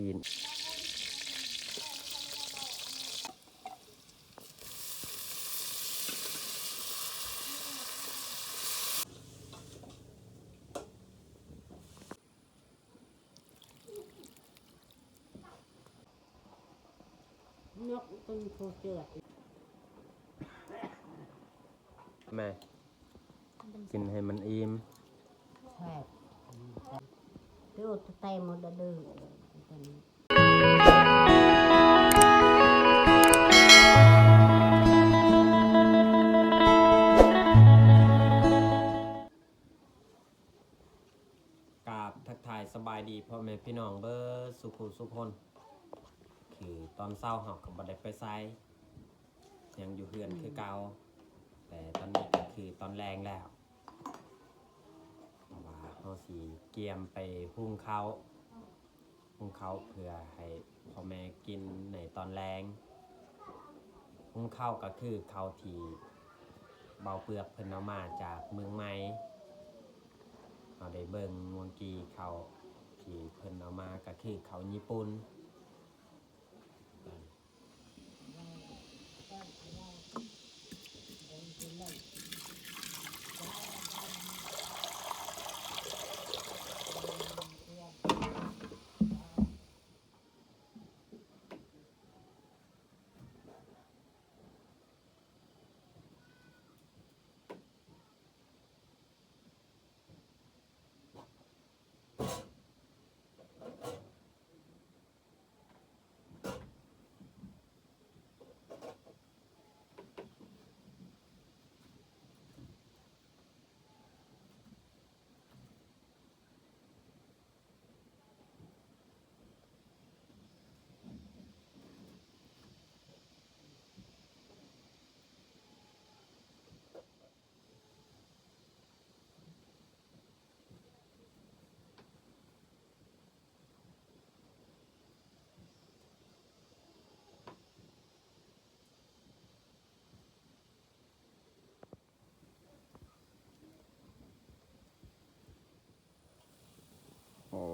ตีนนกต้นโพเจือดแม่กินให้มันอิ่มแซ่บเดี๋ยวจะเต็มหมดเด้อกราบทักทายสบายดีพ่อแม่พี่น้องเบอร์สุขุสุคนคือตอนเช้าเฮาก็บ่ได้ไปไสยังอยู่เฮือนคือเก่าแต่ตอนนี้ก็คือตอนแรงแล้วว่าเฮาสิเกียมไปหุงข้าวเพื่อให้พ่อแม่กินในตอนแรงหุงข้าวก็คือข้าวที่เบาเปลือกเพิ่นเอามาจากเมืองใหม่เราได้เบิ่งเมื่อกี้ข้าวที่เพิ่นเอามาก็คือข้าวญี่ปุ่นโอ้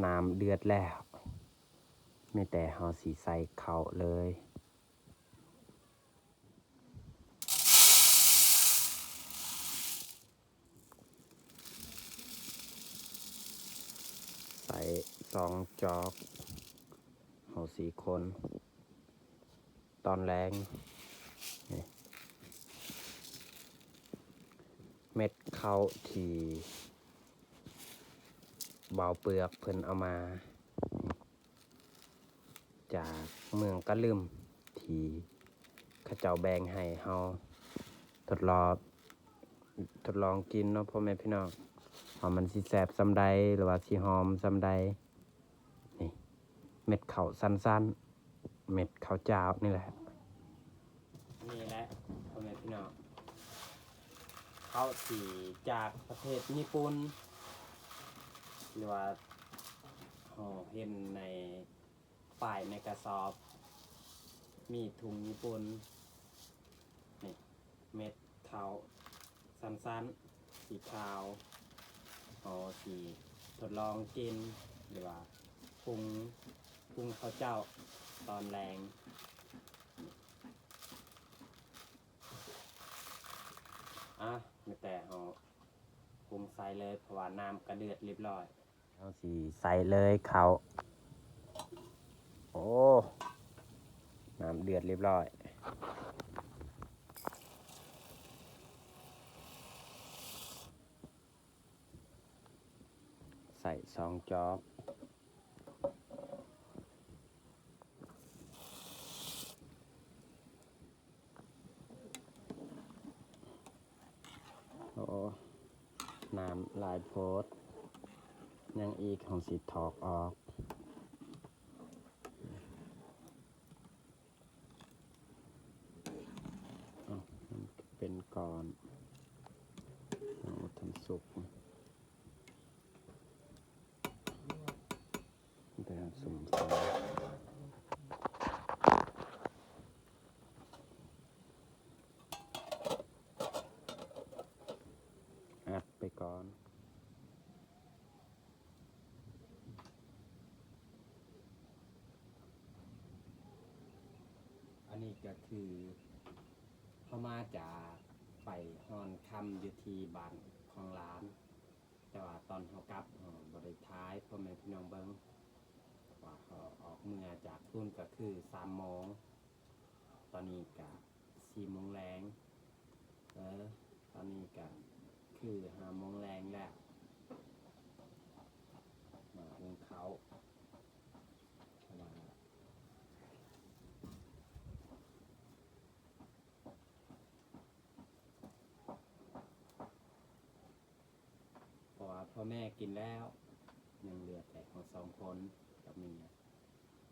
น้ำเดือดแล้วไม่แต่เฮาสิใส่ข้าวเลยใส่2 จอกเฮา4 คนตอนแรงนี่เม็ดข้าวที่เบาเปลือกเพิ่นเอามาจากเมืองกะลึมที่เขาเจ้าแบ่งให้เฮาทดลองกินเนาะพ่อแม่พี่น้องว่ามันสิแซ่บซำใดหรือว่าสิหอมซำใดนี่เม็ดข้าวสั้นๆเม็ดข้าวเจ้านี่แหละนี่แหละพ่อแม่พี่น้องข้าวที่จากประเทศญี่ปุ่นหรือว่าเห็นในป้ายในกระสอบมีถุงญี่ปุ่นนี่เม็ดข้าวสั้นๆสีขาวสีทดลองกินหรือว่าปรุงข้าวเจ้าตอนแรงไม่แต่ปรุงใส่เลยเพราะว่าน้ำกระเดือดเรียบร้อยเอาสีใส่เลยเขาโอ้น้ำเดือดเรียบร้อยใส่2 จอกโอ้น้ำลายโพดยังอีกของสีถอกออกมันเป็นก่อนทำสุกแต่สุ่มใส่อัดไปก่อน ก็คือเขามาจากไปฮอนคำอยู่ที่บ้านของร้าน แต่ว่าตอนเขากลับบริท้ายพ่อแม่พี่น้องเบิ้งว่าเขาออกเมื่อจากทุ่นก็คือ3 โมงตอนนี้ก็4 โมงแรงตอนนี้ก็คือ5 โมงแรงแล้วมาหุงเขาวเพราะว่าพ่อแม่กินแล้วยังเหลือแต่ของ2 คนกับเมีย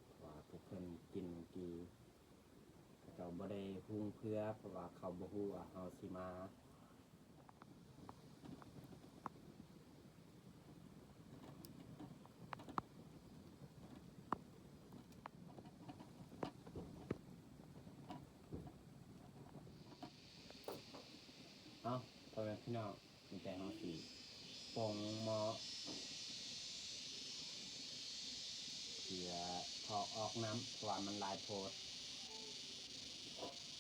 เพราะว่าพวกเพิ่นกินเมื่อกี้เขาบ่ได้หุงเพื่อเพราะว่าเขาบ่ฮู้ว่าเฮาสิมาเอ้าพ่อแม่พี่น้องมีแต่เฮาสิปรุงหม้อเพื่อพอออกน้ำเพราะว่ามันหลายโพด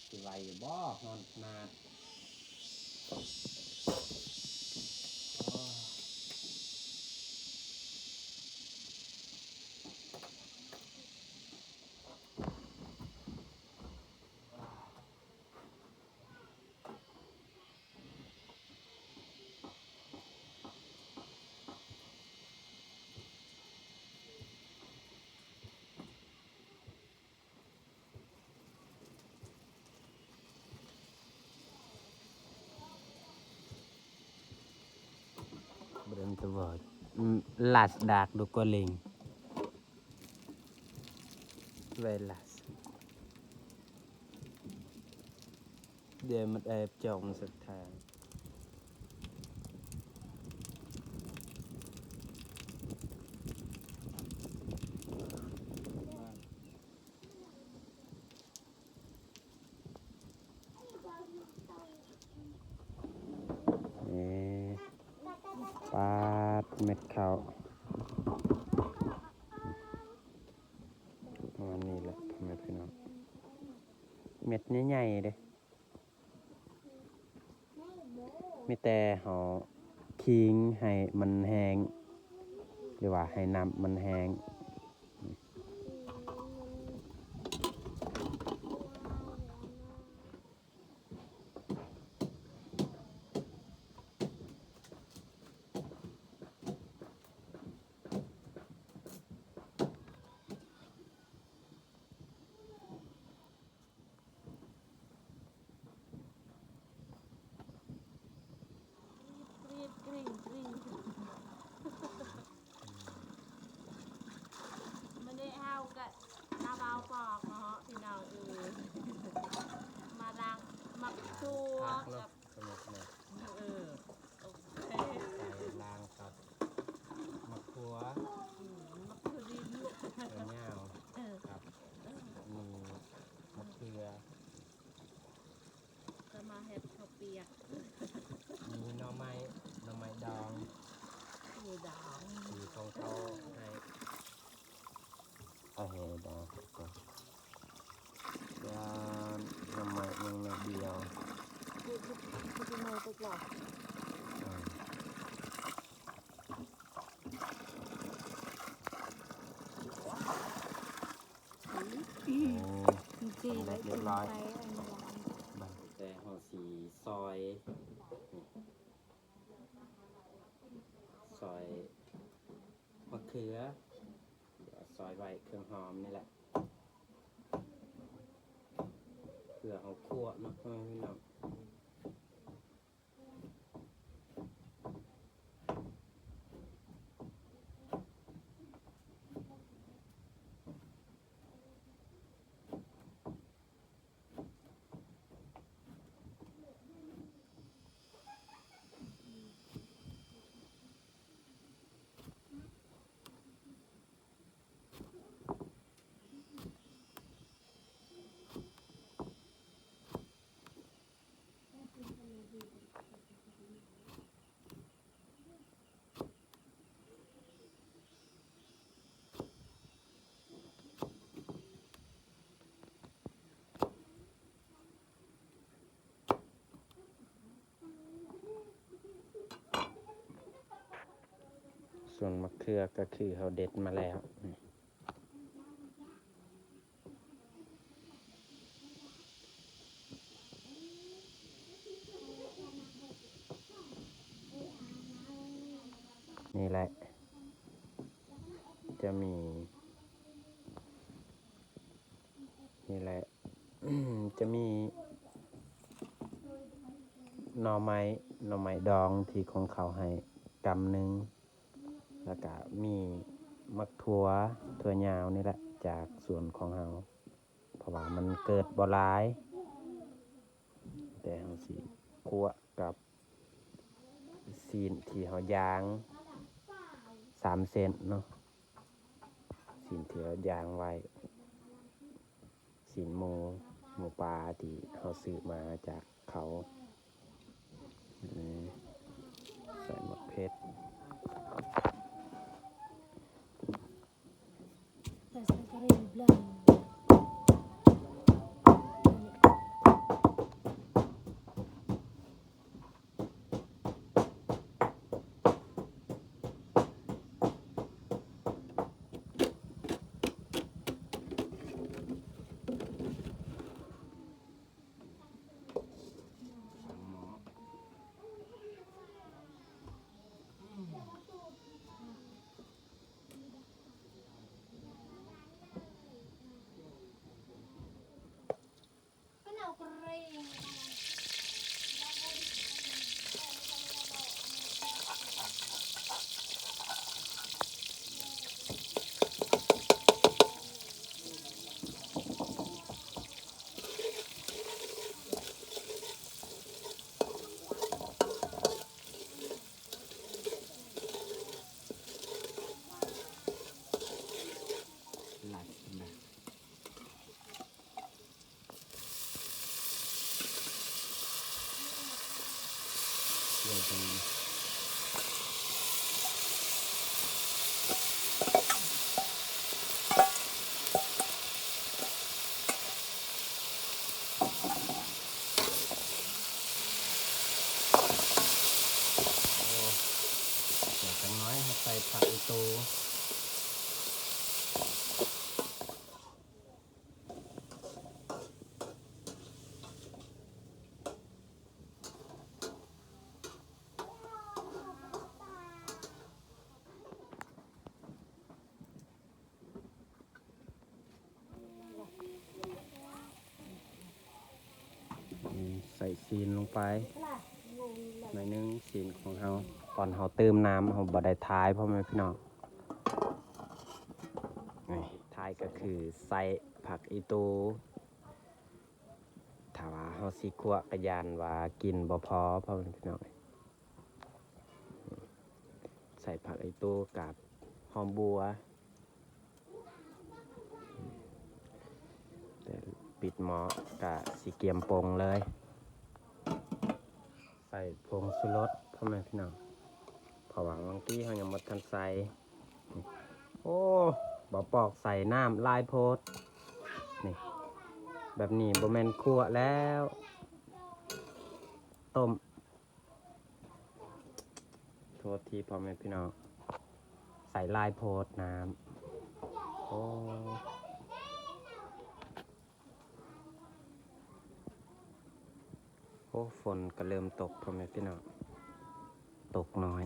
สิไหวอยู่บ่ฮอนขนาดอ้อ Berantwoord. Las daak do koling. Velas. Dia mất ép chồng sực thang. Pat mệt khảo.วันนี้แหละพ่อแม่พี่น้องเม็ดใหญ่ๆเด้มีแต่ห่อคิงให้มันแห้งหรือว่าให้น้ำมันแห้งมันได้เอากะตาเบาปอกเนาะพี่น้องมาล้างมักชัวกับ สนุกเลย โอเค ใส่ล้างกับมะขัว มักคือดินลูก เงากับมีมะเขือ จะมาเห็ดข้าวเปียก มีหน่อไม้ดอง คือดาว มีของเขาให้เอาให้ดองก่อนยาหน่อไม้ยังหน่อเดียว คือโมตุกหลอก จีได้กินไปอันนี้ แต่ห่อสีซอยมะเขือเดี๋ยวซอยไว้เครื่องหอมนี่แหละเพื่อเอาคั่วเนาะพี่น้อง ส่วนมะเขือก็คือเขาเด็ดมาแล้วนี่แหละจะมีนี่แหละ จะมีหน่อไม้ดองที่ของเขาให้กำหนึ่งแล้วก็มีมักถั่วยาวนี่แหละจากสวนของเราเพราะว่ามันเกิดบ่หลาย แต่เราสิคั่วกับซีนที่เราย่าง3 เซนเนาะซีนที่เราย่างไว้ซีนหมูปลาที่เราซื้อมาจากเขาใส่มะเขือ Rasa kering belang. ใส่ผักอีตูใส่ซีนลงไปหน่อยนึงซีนของเราตอนเราเติมน้ำเราบ่ได้ท้ายเพราะมันพี่น้องนี่ท้ายก็คือใส่ผักอีตูถ้าว่าเราสิคั่วกระยานว่ากินบ่พอเพราะมันพี่น้องใส่ผักอีตูกับหอมบัวแต่ปิดหม้อกับสีเกียมปงเลยใส่ผงชูรสพ่อแม่พี่น้องเพราะว่าบางทีเขายังหมดทันใส่โอ้บ่ปอกใส่น้ำลายโพดนี่แบบนี้บ่แม่นคั่วแล้วต้มโทษทีพ่อแม่พี่น้องใส่ลายโพดน้ำโอ้ฝนก็เริ่มตกพ่อแม่พี่น้องตกน้อย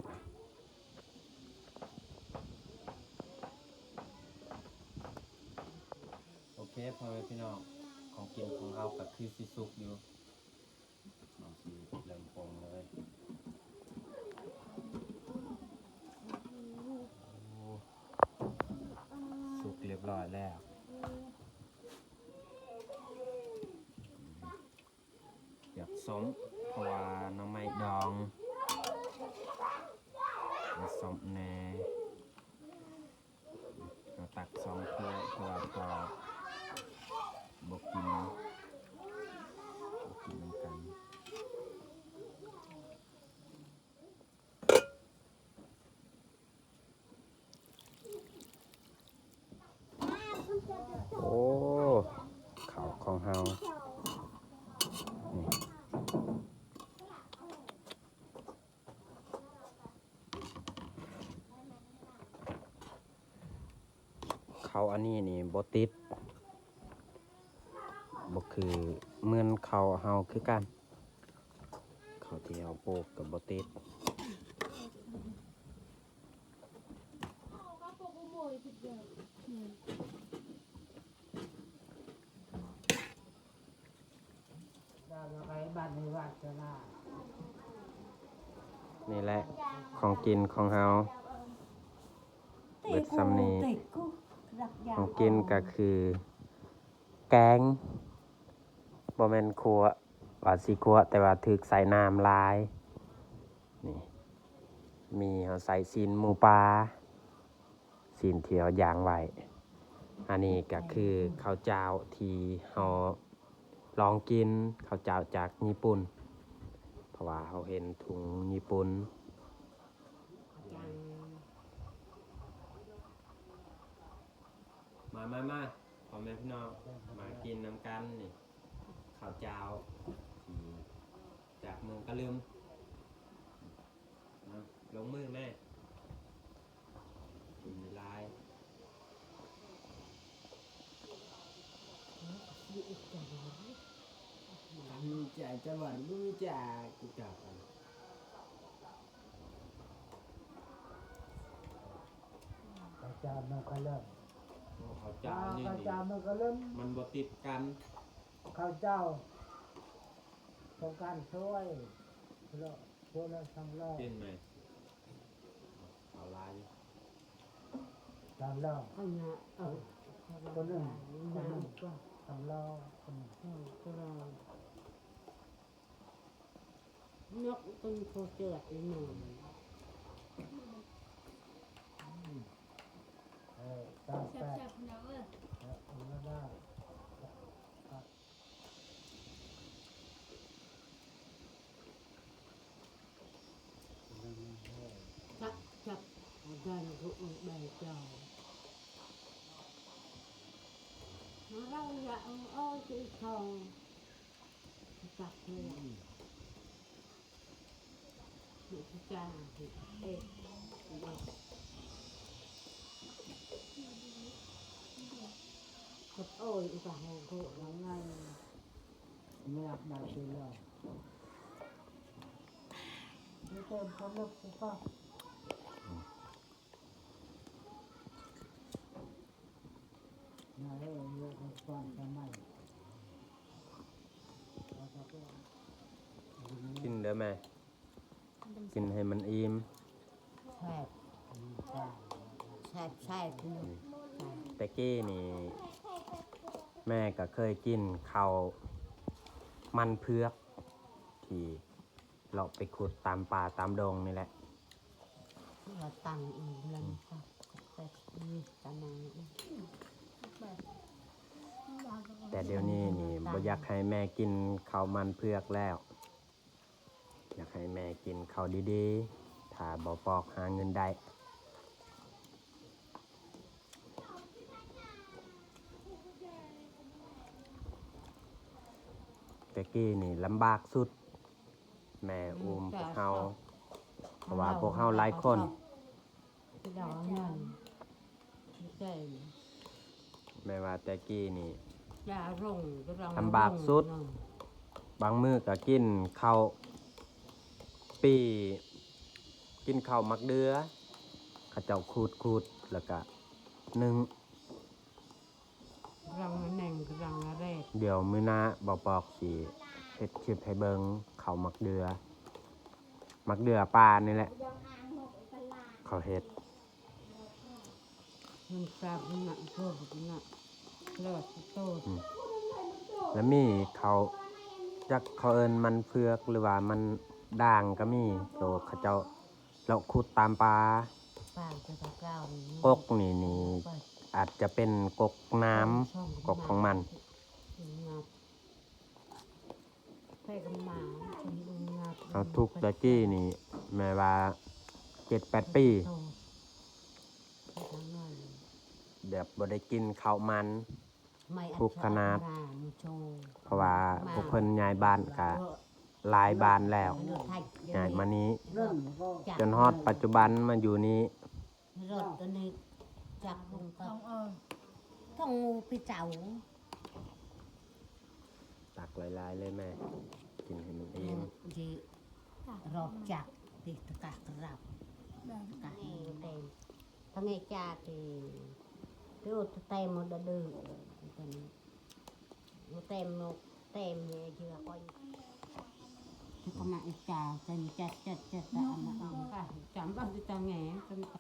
โอเคพ่อแม่พี่น้องของกินของเราก็คือสิสุกอยู่เราสิเริ่มปรุงเลยสุกเรียบร้อยแล้วอยากส้มเพราะว่าน้ำไม้ดองส้มแน่เราตัก2 ถ้วยเพราะว่าพอบกินน้ำกัน โอ้ข้าวของเฮานี่ เขาอันนี้นี่บ่ติดบ่คือเหมือนเขาเฮาคือกันเขาที่เฮาปลูกกับบ่ติดนี่แหละของกินของเฮาเบิดซ้ำนี้ของกินก็คือแกงบ่แม่นครัวว่าสิครัวแต่ว่าถึกใส่น้ำลายนี่มีเฮาใส่ซีนหมูปลาซีนที่เฮาย่างไว้อันนี้ก็คือข้าวเจ้าที่เฮาลองกินข้าวเจ้าจากญี่ปุ่นเพราะว่าเฮาเห็นถุงญี่ปุ่นมาพ่อแม่พี่น้องมากินน้ำกันนี่ข้าวเจ้าที่จากเมืองกะลืมนะลงมือแม่กินในลายจ่ายจังหวัดมือจ่ากูจับข้าวเจ้ามันก็เริ่ม ข้าวเจ้านี่ ข้าวเจ้ามันก็เริ่ม มันบ่ติดกัน ข้าวเจ้าต้องการช่วยเราพวกเราทำเรา เป็นไหมเอาลาย ทำเรา ข้างหน้าคนหนึ่ง น้ำก็ ทำเราคนหนึ่ง ก็รอนกต้นโคเจือดหนึ่ง ตามแปด แซ่บๆนะเว้ย แล้วได้ จับได้ก็ได้เจ้าเราอยากเอาสีทองจับเลยหนูจ้าเอ๊ะกับโอ้ยอุตส่าห์โกะแล้วไง ไม่อยากได้ที่เราไม่เติมความรักสุภาพนายเรื่องเรื่องความสมัย กินเด้อแม่กินให้มันอิ่ม แซ่บคือ แต่กี้นี่แม่ก็เคยกินข้าวมันเพือกที่เราไปขุดตามป่าตามดงนี่แหละ เราตั้งอีกแล้วก็แต่นี่ตานาง แต่เดี๋ยวนี้นี่บ่อยากให้แม่กินข้าวมันเพือกแล้ว อยากให้แม่กินข้าวดีๆถ้าบ่ปอกหาเงินได้แต่กี้นี่ลำบากสุด แม่อุ้มพวกเฮาเพราะว่าพวกเฮาหลายคน ดอกเงินใช่ แม่ว่าแต่กี้นี่ ยาร่ง ลำบากสุด บางมื้อก็กินข้าวปี้กินข้าวมักเดือเขาเจ้าขูดแล้วก็นึ่ง รังแหน่งรังแรก เดี๋ยวมื้อหน้าบ่ปอกสิเฮ็ดคลิปให้เบิ่งข้าวมักเดือป่านี่แหละเขาเฮ็ด มันทราบมันหนักพวกมันหนักเลิศโต แล้วมีเขาจักเขาเอิ้นมันเผือกหรือว่ามันด่างก็มีโตเขาเจ้าเราขุดตามป่า ปากจะตะก้าว กกนี่อาจจะเป็นกกน้ำกกของมัน ใส่กับหมางับ เอาทุกตะกี้นี่แม่ว่า 7-8 ปีแบบบ่ได้กินข้าวมัน ทุกขนาด เพราะว่าพวกเพิ่นย้ายบ้านก็หลายบ้านแล้วย้ายมานี้ เรื่องก็ จนฮอดปัจจุบันมาอยู่นี้ รถตัวนี้จักลงก็ ช่องงูปีเจ้า ตักหลายๆเลยแม่กินให้มันอิ่ม จีรอบจักติตะกะกระรับตะกะนี่เต็มทั้งไงจ่าตีเดี๋ยวเต็มหมดเดือเต็มเต็มนกเต็มเนี่ยเยอะกว่าที่เขามาอีจ่าเต็มจัดแต่อันนั้นค่ะจำบ้างที่จำแง่จำ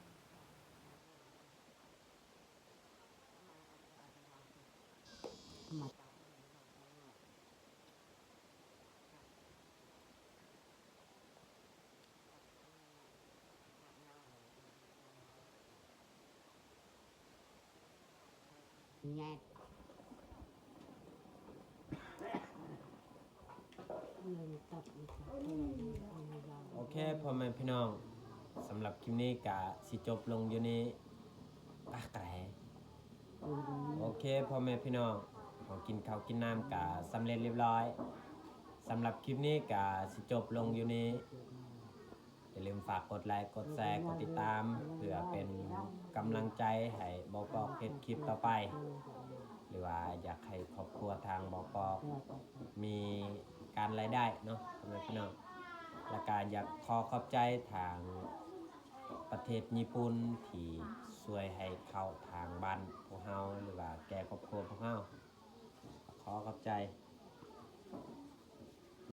มาแง่ โอเคพ่อแม่พี่น้องสำหรับคลิปนี้กะสิจบลงอยู่นี้ปากแตรโอเคพ่อแม่พี่น้องขอกินข้าวกินน้ำกะสำเร็จเรียบร้อยสำหรับคลิปนี้กะสิจบลงอยู่นี้อย่าลืมฝากกดไลค์กดแชร์กดติดตามเพื่อเป็นกำลังใจให้บอกปอกเฮ็ดคลิปต่อไป หรือว่าอยากให้ครอบครัวทางบอกปอกมีการรายได้เนาะพ่อแม่พี่น้องและการอยากขอขอบใจทางประเทศญี่ปุ่นที่ช่วยให้เข้าทางบ้านพวกเฮาหรือว่าแก่ครอบครัวพวกเฮาขอขอบใจ